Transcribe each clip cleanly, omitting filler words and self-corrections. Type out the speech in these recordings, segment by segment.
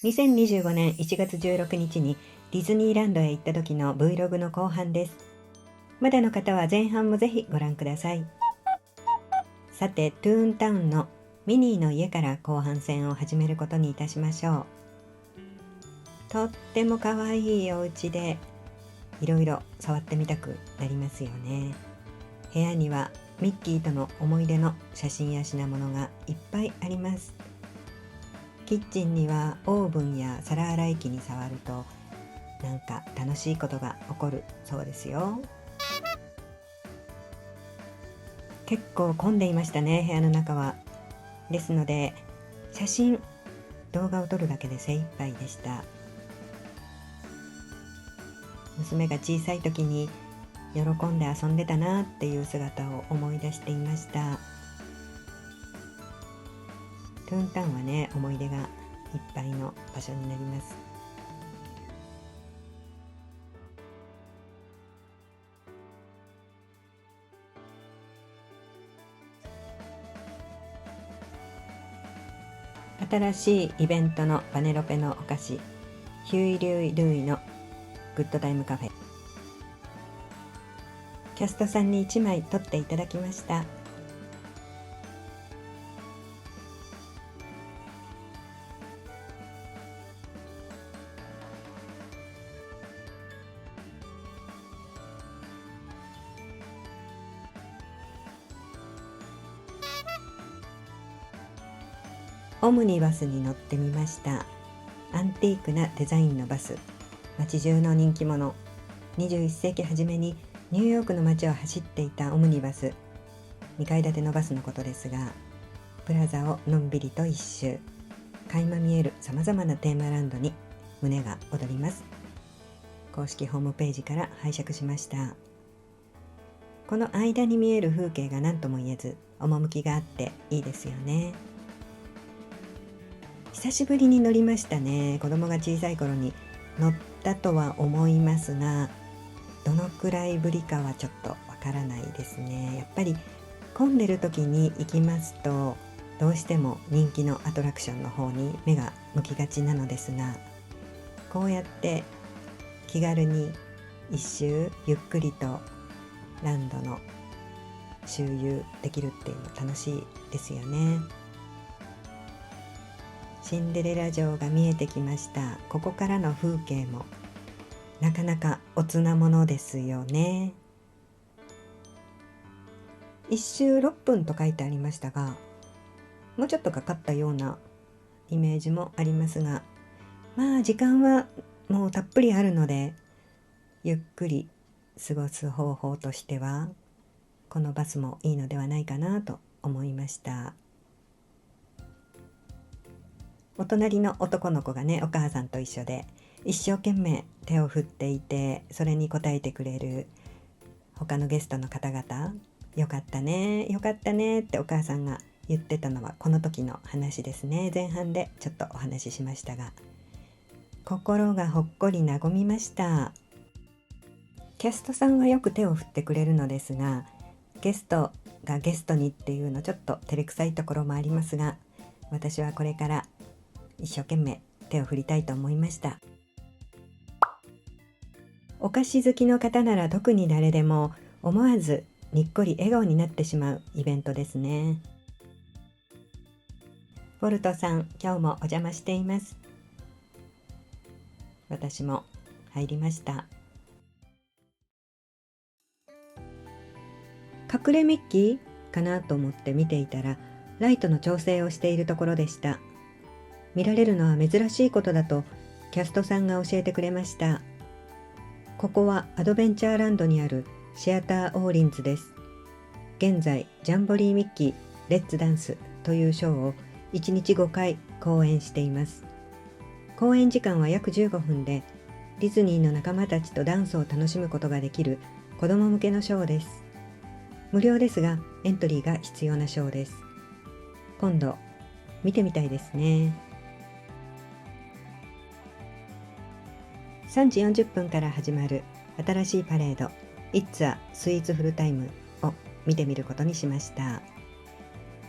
2025年1月16日にディズニーランドへ行った時の Vlog の後半です。まだの方は前半もぜひご覧ください。さて、トゥーンタウンのミニーの家から後半戦を始めることにいたしましょう。とっても可愛いお家でいろいろ触ってみたくなりますよね。部屋にはミッキーとの思い出の写真や品物がいっぱいあります。キッチンにはオーブンや皿洗い機に触るとなんか楽しいことが起こるそうですよ。結構混んでいましたね、部屋の中は。ですので写真動画を撮るだけで精一杯でした。娘が小さい時に喜んで遊んでたなっていう姿を思い出していました。トゥーンタウンはね、思い出がいっぱいの場所になります。新しいイベントのバネロペのお菓子、ヒューイ・リューイ・ルーイのグッドタイムカフェ。キャストさんに1枚撮っていただきました。オムニバスに乗ってみました。アンティークなデザインのバス、街中の人気者。21世紀初めにニューヨークの街を走っていたオムニバス、2階建てのバスのことですが、プラザをのんびりと一周、垣間見えるさまざまなテーマランドに胸が躍ります。公式ホームページから拝借しました。この間に見える風景が何とも言えず趣があっていいですよね。久しぶりに乗りましたね。子供が小さい頃に乗ったとは思いますが、どのくらいぶりかはちょっとわからないですね。やっぱり混んでる時に行きますとどうしても人気のアトラクションの方に目が向きがちなのですが、こうやって気軽に一周ゆっくりとランドの周遊できるっていうの楽しいですよね。シンデレラ城が見えてきました。ここからの風景もなかなかおつなものですよね。1周6分と書いてありましたが、もうちょっとかかったようなイメージもありますが、まあ時間はもうたっぷりあるので、ゆっくり過ごす方法としてはこのバスもいいのではないかなと思いました。お隣の男の子がね、お母さんと一緒で一生懸命手を振っていて、それに応えてくれる他のゲストの方々、よかったねよかったねってお母さんが言ってたのはこの時の話ですね。前半でちょっとお話ししましたが、心がほっこり和みました。キャストさんはよく手を振ってくれるのですが、ゲストがゲストにっていうのちょっと照れくさいところもありますが、私はこれから一生懸命手を振りたいと思いました。お菓子好きの方なら特に誰でも思わずにっこり笑顔になってしまうイベントですね。ボルトさん、今日もお邪魔しています。私も入りました。隠れミッキーかなと思って見ていたら、ライトの調整をしているところでした。見られるのは珍しいことだとキャストさんが教えてくれました。ここはアドベンチャーランドにあるシアターオーリンズです。現在ジャンボリーミッキーレッツダンスというショーを1日5回公演しています。公演時間は約15分で、ディズニーの仲間たちとダンスを楽しむことができる子供向けのショーです。無料ですがエントリーが必要なショーです。今度見てみたいですね。3時40分から始まる新しいパレード It's a Sweets Full Time を見てみることにしました。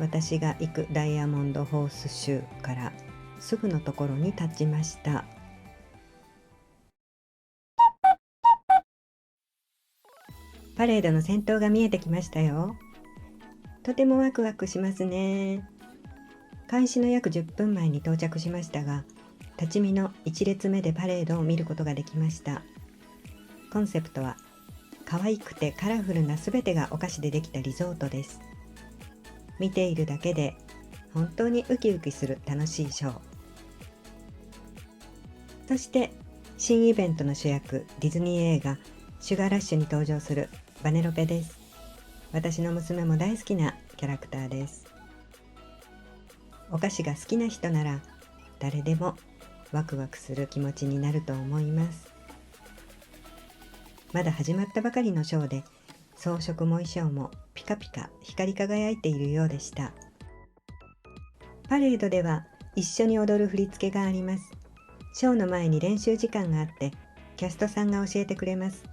私が行くダイヤモンドホース州からすぐのところに立ちました。パレードの先頭が見えてきましたよ。とてもワクワクしますね。開始の約10分前に到着しましたが、立ち見の1列目でパレードを見ることができました。コンセプトは、可愛くてカラフルなすべてがお菓子でできたリゾートです。見ているだけで本当にウキウキする楽しいショー。そして新イベントの主役、ディズニー映画シュガーラッシュに登場するバネロペです。私の娘も大好きなキャラクターです。お菓子が好きな人なら誰でもワクワクする気持ちになると思います。まだ始まったばかりのショーで装飾も衣装もピカピカ光り輝いているようでした。パレードでは一緒に踊る振り付けがあります。ショーの前に練習時間があってキャストさんが教えてくれます。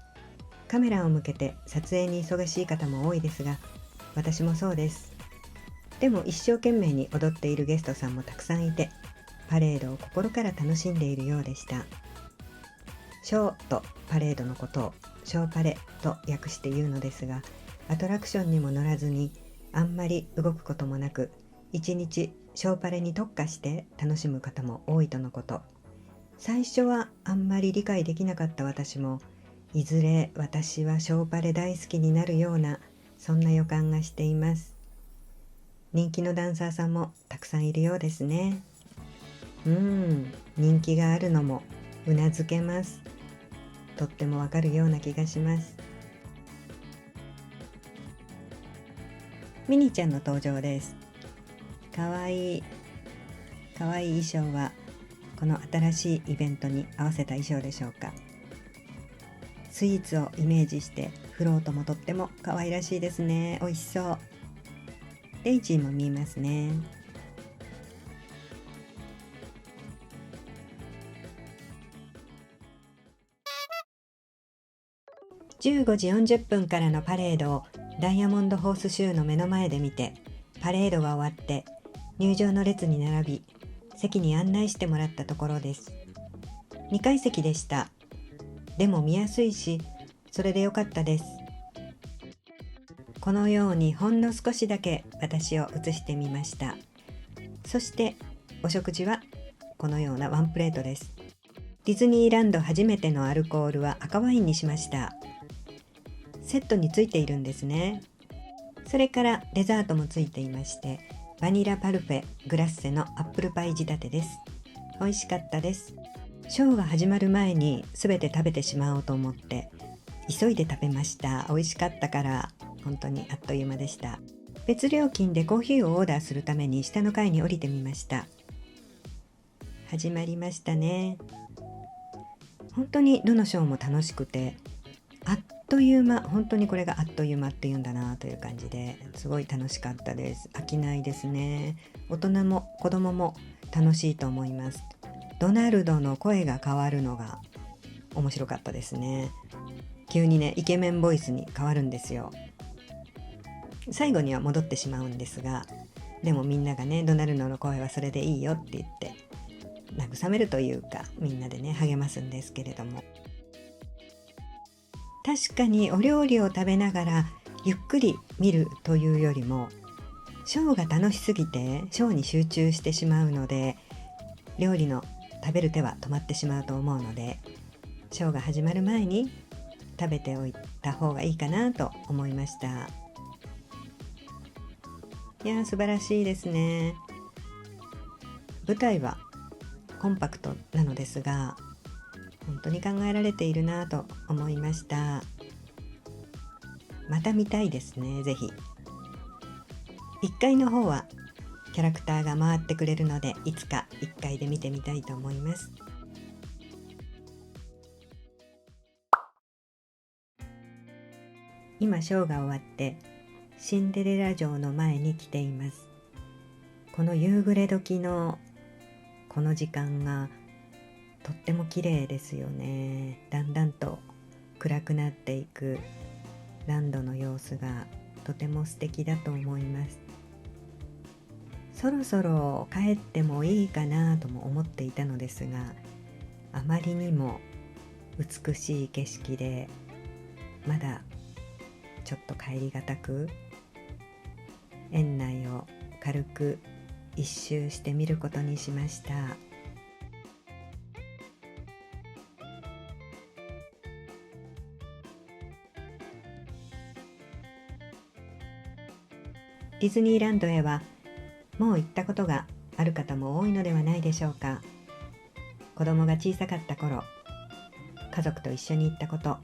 カメラを向けて撮影に忙しい方も多いですが、私もそうです。でも一生懸命に踊っているゲストさんもたくさんいて、パレードを心から楽しんでいるようでした。ショーとパレードのことをショーパレと訳して言うのですが、アトラクションにも乗らずにあんまり動くこともなく、一日ショーパレに特化して楽しむ方も多いとのこと。最初はあんまり理解できなかった私も、いずれ私はショーパレ大好きになるような、そんな予感がしています。人気のダンサーさんもたくさんいるようですね。人気があるのもうなずけます。とってもわかるような気がします。ミニーちゃんの登場です。かわいい衣装はこの新しいイベントに合わせた衣装でしょうか。スイーツをイメージしてフロートもとっても可愛らしいですね。美味しそう。デイジーも見えますね。15時40分からのパレードをダイヤモンドホースシューの目の前で見て、パレードが終わって入場の列に並び、席に案内してもらったところです。2階席でした。でも見やすいし、それでよかったです。このようにほんの少しだけ私を映してみました。そしてお食事はこのようなワンプレートです。ディズニーランド初めてのアルコールは赤ワインにしました。セットについているんですね。それからデザートもついていまして、バニラパルフェグラッセのアップルパイ仕立てです。美味しかったです。ショーが始まる前に全て食べてしまおうと思って急いで食べました。美味しかったから本当にあっという間でした。別料金でコーヒーをオーダーするために下の階に降りてみました。始まりましたね。本当にどのショーも楽しくて、あっという間、本当にこれがあっという間っていうんだなという感じですごい楽しかったです。飽きないですね。大人も子供も楽しいと思います。ドナルドの声が変わるのが面白かったですね。急にね、イケメンボイスに変わるんですよ。最後には戻ってしまうんですが、でもみんながね、ドナルドの声はそれでいいよって言って慰めるというか、みんなでね励ますんですけれども、確かにお料理を食べながらゆっくり見るというよりも、ショーが楽しすぎてショーに集中してしまうので、料理の食べる手は止まってしまうと思うので、ショーが始まる前に食べておいた方がいいかなと思いました。いや、素晴らしいですね。舞台はコンパクトなのですが、本当に考えられているなと思いました。また見たいですね、ぜひ。1階の方はキャラクターが回ってくれるので、いつか1階で見てみたいと思います。今ショーが終わってシンデレラ城の前に来ています。この夕暮れ時のこの時間がとっても綺麗ですよね。だんだんと暗くなっていくランドの様子がとても素敵だと思います。そろそろ帰ってもいいかなとも思っていたのですが、あまりにも美しい景色でまだちょっと帰りがたく、園内を軽く一周してみることにしました。ディズニーランドへはもう行ったことがある方も多いのではないでしょうか。子供が小さかった頃、家族と一緒に行ったこと、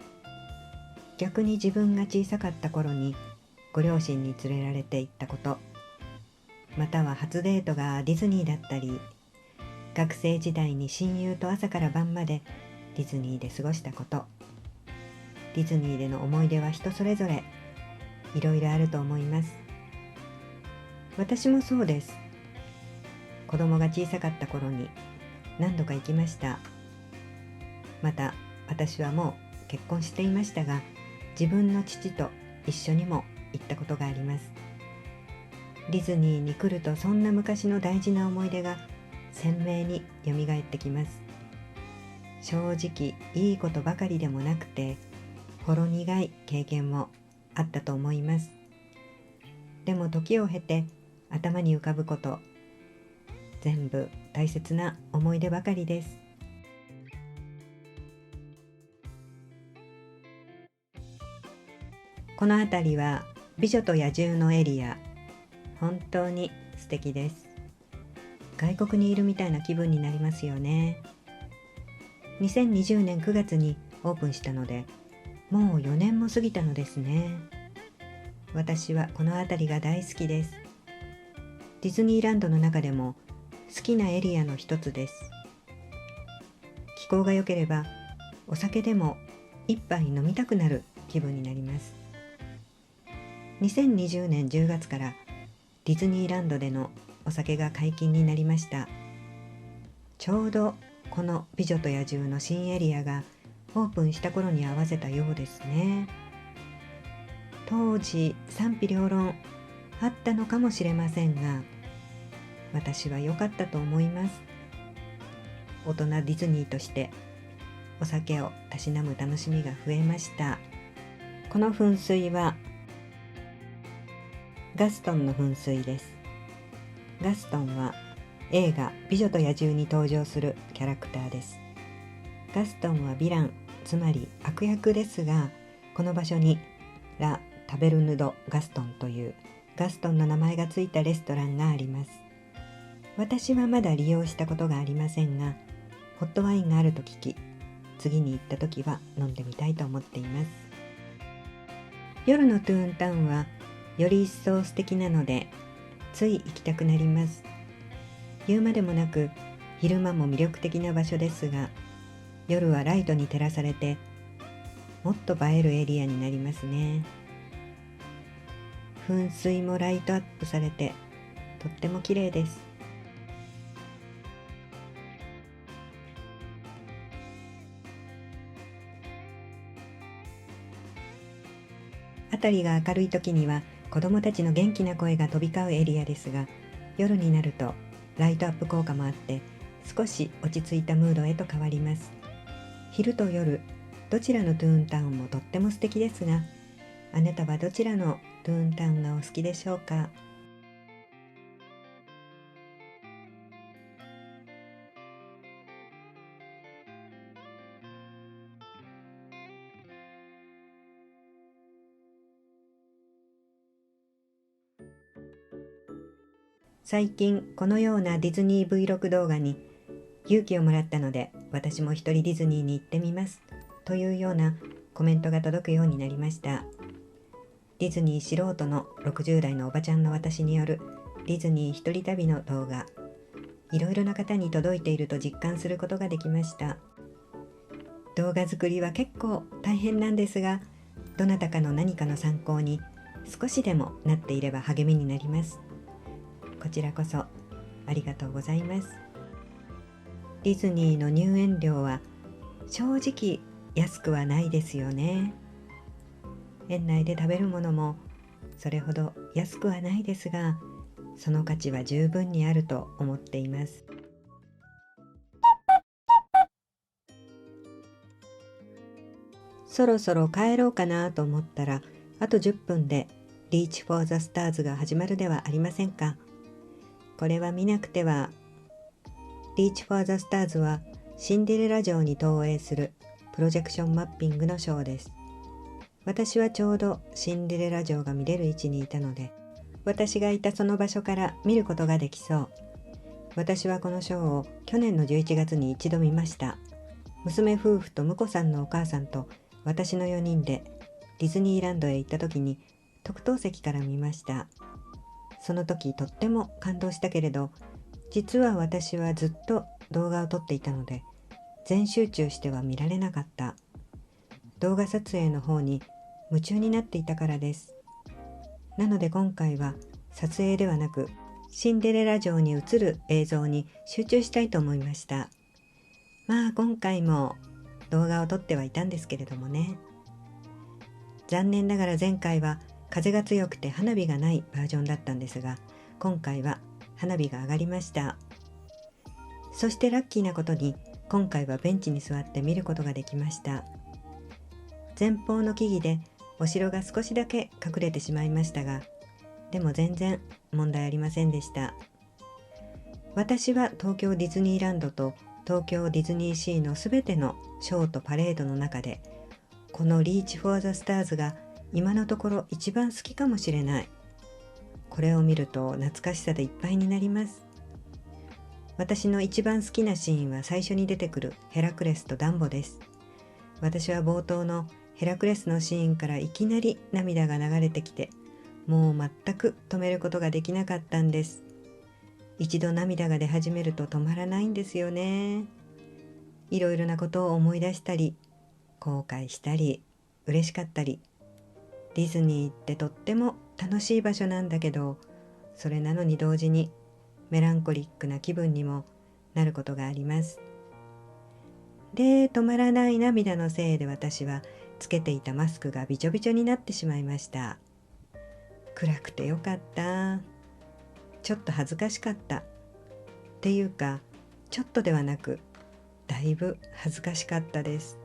逆に自分が小さかった頃にご両親に連れられて行ったこと、または初デートがディズニーだったり、学生時代に親友と朝から晩までディズニーで過ごしたこと、ディズニーでの思い出は人それぞれいろいろあると思います。私もそうです。子供が小さかった頃に何度か行きました。また私はもう結婚していましたが、自分の父と一緒にも行ったことがあります。ディズニーに来るとそんな昔の大事な思い出が鮮明によみがえってきます。正直いいことばかりでもなくて、ほろ苦い経験もあったと思います。でも時を経て頭に浮かぶこと、全部大切な思い出ばかりです。この辺りは美女と野獣のエリア、本当に素敵です。外国にいるみたいな気分になりますよね。2020年9月にオープンしたので、もう4年も過ぎたのですね。私はこの辺りが大好きです。ディズニーランドの中でも好きなエリアの一つです。気候が良ければお酒でも一杯飲みたくなる気分になります。2020年10月からディズニーランドでのお酒が解禁になりました。ちょうどこの美女と野獣の新エリアがオープンした頃に合わせたようですね。当時賛否両論あったのかもしれませんが、私は良かったと思います。大人ディズニーとしてお酒をたしなむ楽しみが増えました。この噴水はガストンの噴水です。ガストンは映画美女と野獣に登場するキャラクターです。ガストンはヴィラン、つまり悪役ですが、この場所にラ・タベルヌ・ド・ガストンというガストンの名前がついたレストランがあります。私はまだ利用したことがありませんが、ホットワインがあると聞き、次に行った時は飲んでみたいと思っています。夜のトゥーンタウンはより一層素敵なので、つい行きたくなります。言うまでもなく昼間も魅力的な場所ですが、夜はライトに照らされてもっと映えるエリアになりますね。噴水もライトアップされてとっても綺麗です。辺りが明るい時には子どもたちの元気な声が飛び交うエリアですが、夜になるとライトアップ効果もあって少し落ち着いたムードへと変わります。昼と夜、どちらのトゥーンタウンもとっても素敵ですが、あなたはどちらのトゥーンタウンがお好きでしょうか。最近このようなディズニー Vlog 動画に勇気をもらったので、私も一人ディズニーに行ってみますというようなコメントが届くようになりました。ディズニー素人の60代のおばちゃんの私によるディズニー一人旅の動画、いろいろな方に届いていると実感することができました。動画作りは結構大変なんですが、どなたかの何かの参考に少しでもなっていれば励みになります。こちらこそありがとうございます。ディズニーの入園料は正直安くはないですよね。園内で食べるものもそれほど安くはないですが、その価値は十分にあると思っています。そろそろ帰ろうかなと思ったら、あと10分でReach for the Stars が始まるではありませんか。これは見なくては。Reach for the Stars はシンデレラ城に投影するプロジェクションマッピングのショーです。私はちょうどシンデレラ城が見れる位置にいたので、私がいたその場所から見ることができそう。私はこのショーを去年の11月に一度見ました。娘夫婦と婿さんのお母さんと私の4人でディズニーランドへ行った時に特等席から見ました。その時とっても感動したけれど、実は私はずっと動画を撮っていたので全集中しては見られなかった。動画撮影の方に夢中になっていたからです。なので今回は撮影ではなくシンデレラ城に映る映像に集中したいと思いました。まあ今回も動画を撮ってはいたんですけれどもね。残念ながら前回は風が強くて花火がないバージョンだったんですが、今回は花火が上がりました。そしてラッキーなことに今回はベンチに座って見ることができました。前方の木々でお城が少しだけ隠れてしまいましたが、でも全然問題ありませんでした。私は東京ディズニーランドと東京ディズニーシーのすべてのショーとパレードの中で、このリーチフォーザスターズが今のところ一番好きかもしれない。これを見ると懐かしさでいっぱいになります。私の一番好きなシーンは最初に出てくるヘラクレスとダンボです。私は冒頭のヘラクレスのシーンからいきなり涙が流れてきて、もう全く止めることができなかったんです。一度涙が出始めると止まらないんですよね。いろいろなことを思い出したり、後悔したり、嬉しかったり。ディズニーってとっても楽しい場所なんだけど、それなのに同時にメランコリックな気分にもなることがあります。で、止まらない涙のせいで私はつけていたマスクがびちょびちょになってしまいました。暗くてよかった。ちょっと恥ずかしかったっていうか、ちょっとではなくだいぶ恥ずかしかったです。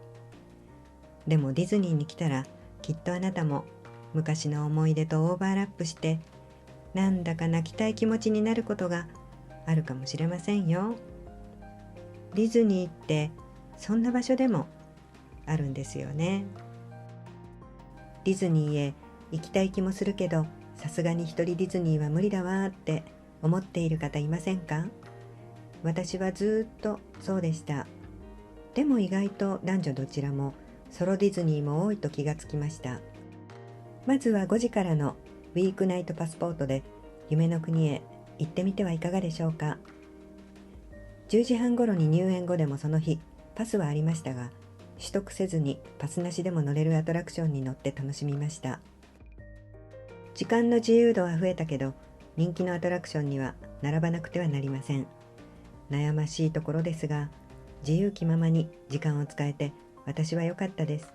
でもディズニーに来たらきっとあなたも昔の思い出とオーバーラップして、なんだか泣きたい気持ちになることがあるかもしれませんよ。ディズニーってそんな場所でもあるんですよね。ディズニーへ行きたい気もするけど、さすがに一人ディズニーは無理だわって思っている方いませんか？私はずっとそうでした。でも意外と男女どちらもソロディズニーも多いと気がつきました。まずは5時からのウィークナイトパスポートで夢の国へ行ってみてはいかがでしょうか。10時半頃に入園後でもその日パスはありましたが、取得せずにパスなしでも乗れるアトラクションに乗って楽しみました。時間の自由度は増えたけど、人気のアトラクションには並ばなくてはなりません。悩ましいところですが、自由気ままに時間を使えて私は良かったです。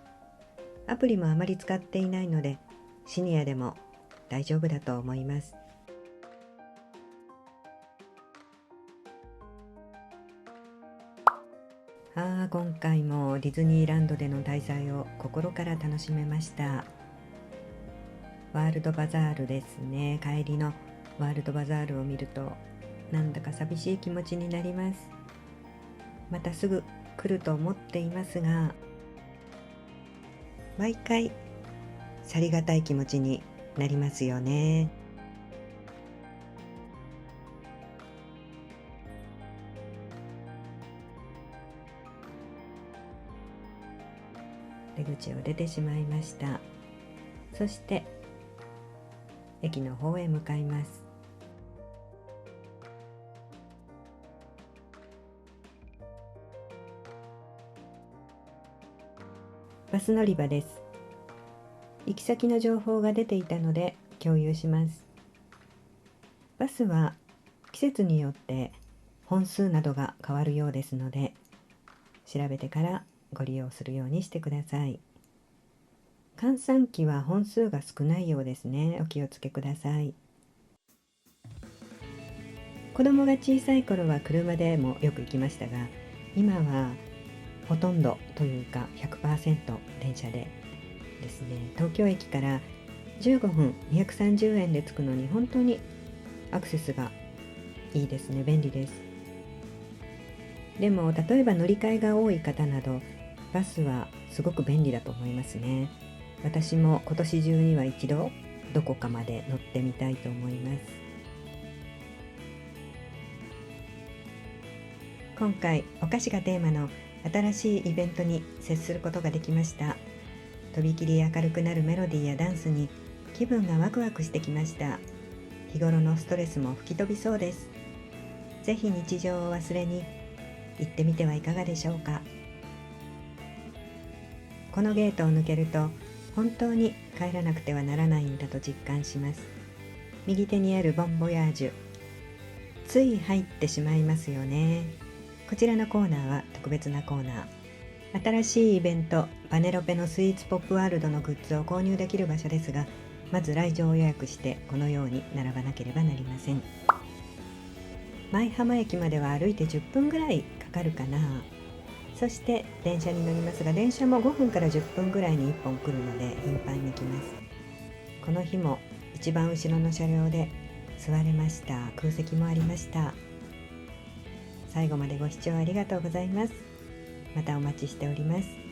アプリもあまり使っていないので、シニアでも大丈夫だと思います。今回もディズニーランドでの滞在を心から楽しめました。ワールドバザールですね。帰りのワールドバザールを見るとなんだか寂しい気持ちになります。またすぐ来ると思っていますが、毎回去りがたい気持ちになりますよね。出口を出てしまいました。そして駅の方へ向かいます。バス乗り場です。行き先の情報が出ていたので共有します。バスは季節によって本数などが変わるようですので、調べてからご利用するようにしてください。閑散期は本数が少ないようですね。お気をつけください。子供が小さい頃は車でもよく行きましたが、今はほとんどというか 100% 電車でですね。東京駅から15分230円で着くのに本当にアクセスがいいですね。便利です。でも例えば乗り換えが多い方など、バスはすごく便利だと思いますね。私も今年中には一度どこかまで乗ってみたいと思います。今回お菓子がテーマの新しいイベントに接することができました。とびきり明るくなるメロディーやダンスに気分がワクワクしてきました。日頃のストレスも吹き飛びそうです。ぜひ日常を忘れに行ってみてはいかがでしょうか。このゲートを抜けると本当に帰らなくてはならないんだと実感します。右手にあるボンボヤージュ、つい入ってしまいますよね。こちらのコーナーは特別なコーナー。新しいイベントバネロペのスイーツポップワールドのグッズを購入できる場所ですが、まず来場を予約してこのように並ばなければなりません。舞浜駅までは歩いて10分ぐらいかかるかな。そして電車に乗りますが、電車も5分から10分ぐらいに1本来るので頻繁に来ます。この日も一番後ろの車両で座れました。空席もありました。最後までご視聴ありがとうございます。またお待ちしております。